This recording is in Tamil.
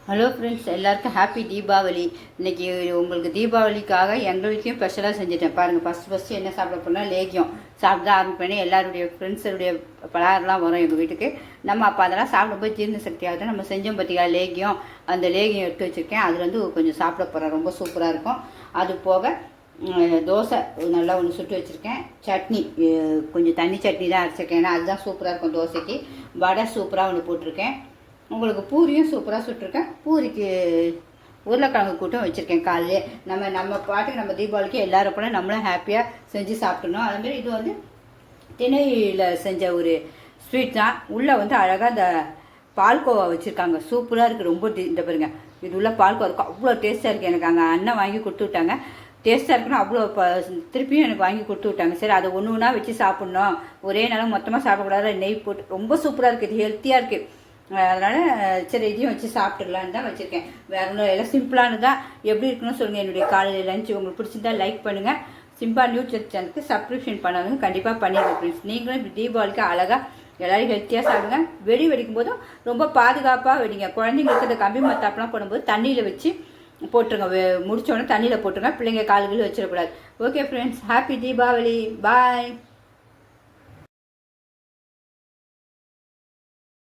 ஹலோ ஃப்ரெண்ட்ஸ், எல்லாருக்கும் ஹாப்பி தீபாவளி. இன்றைக்கி உங்களுக்கு தீபாவளிக்காக எங்கள் வீட்லையும் ஸ்பெஷலாக செஞ்சுட்டேன். பாருங்கள், ஃபஸ்ட்டு என்ன சாப்பிட போனால் லேகியம் சாப்பிட்டு தான் ஆரம்பிப்பேன். எல்லாருடைய ஃப்ரெண்ட்ஸுடைய பலகாரம்லாம் வரும் எங்கள் வீட்டுக்கு. நம்ம அப்போ அதெல்லாம் சாப்பிடும்போது ஜீரண சக்தி ஆகுது. நம்ம செஞ்சோம் பார்த்தியா லேகியம், அந்த லேகியம் எடுத்து வச்சுருக்கேன். அது வந்து கொஞ்சம் சாப்பிட போகிறேன், ரொம்ப சூப்பராக இருக்கும். அது போக தோசை நல்லா ஒன்று சுட்டு வச்சுருக்கேன். சட்னி கொஞ்சம் தண்ணி சட்னி தான் அரைச்சிருக்கேன், ஏன்னா அதுதான் சூப்பராக இருக்கும் தோசைக்கு. வடை சூப்பராக ஒன்று போட்டிருக்கேன். உங்களுக்கு பூரியும் சூப்பராக சுட்டிருக்கேன். பூரிக்கு உருளைக்கிழங்கு கூட்டம் வச்சுருக்கேன் காலையிலே. நம்ம பாட்டுக்கு நம்ம தீபாவளிக்கு எல்லோரும் கூட நம்மளும் ஹாப்பியாக செஞ்சு சாப்பிட்டணும். அதுமாரி இது வந்து திணையில் செஞ்ச ஒரு ஸ்வீட் தான். உள்ளே வந்து அழகாக இந்த பால்கோவா வச்சுருக்காங்க, சூப்பராக இருக்குது. ரொம்ப இந்த பாருங்க, இது உள்ள பால்கோவா இருக்கும், அவ்வளோ டேஸ்ட்டாக இருக்குது. எனக்கு அங்கே அண்ணன் வாங்கி கொடுத்து விட்டாங்க. டேஸ்ட்டாக இருக்குன்னு அவ்வளோ திருப்பியும் எனக்கு வாங்கி கொடுத்து விட்டாங்க. சரி, அதை ஒன்று ஒன்றா வச்சு சாப்பிட்ணும், ஒரே நாளும் மொத்தமாக சாப்பிடக்கூடாது. நெய் போட்டு ரொம்ப சூப்பராக இருக்குது, இது ஹெல்த்தியாக இருக்குது. அதனால் சரி, இதையும் வச்சு சாப்பிட்டுக்கலான்னு தான் வச்சுருக்கேன். வேறு ஒன்றும் எல்லாம் சிம்பிளானதான். எப்படி இருக்குன்னு சொல்லுங்கள். என்னுடைய காலையில் லஞ்ச் உங்களுக்கு பிடிச்சிருந்தா லைக் பண்ணுங்கள். சிம்பா நியூஸ் சேனலுக்கு சப்ஸ்கிரிப்ஷன் பண்ணாதவங்க கண்டிப்பாக பண்ணிடுங்க ஃப்ரெண்ட்ஸ். நீங்களும் இப்படி தீபாவளிக்கு அழகாக எல்லோரும் ஹெல்த்தியாக சாப்பிடுங்க. வெடிக்கும் போதும் ரொம்ப பாதுகாப்பாக வெடிங்க. குழந்தைங்களுக்கு இந்த கம்பி மத்தாப்பெலாம் போடும்போது தண்ணியில் வச்சு போட்டுருங்க. முடித்தோடனே தண்ணியில் போட்டுருங்க, பிள்ளைங்க கால்கள் வச்சிடக்கூடாது. ஓகே ஃப்ரெண்ட்ஸ், ஹாப்பி தீபாவளி, பாய்.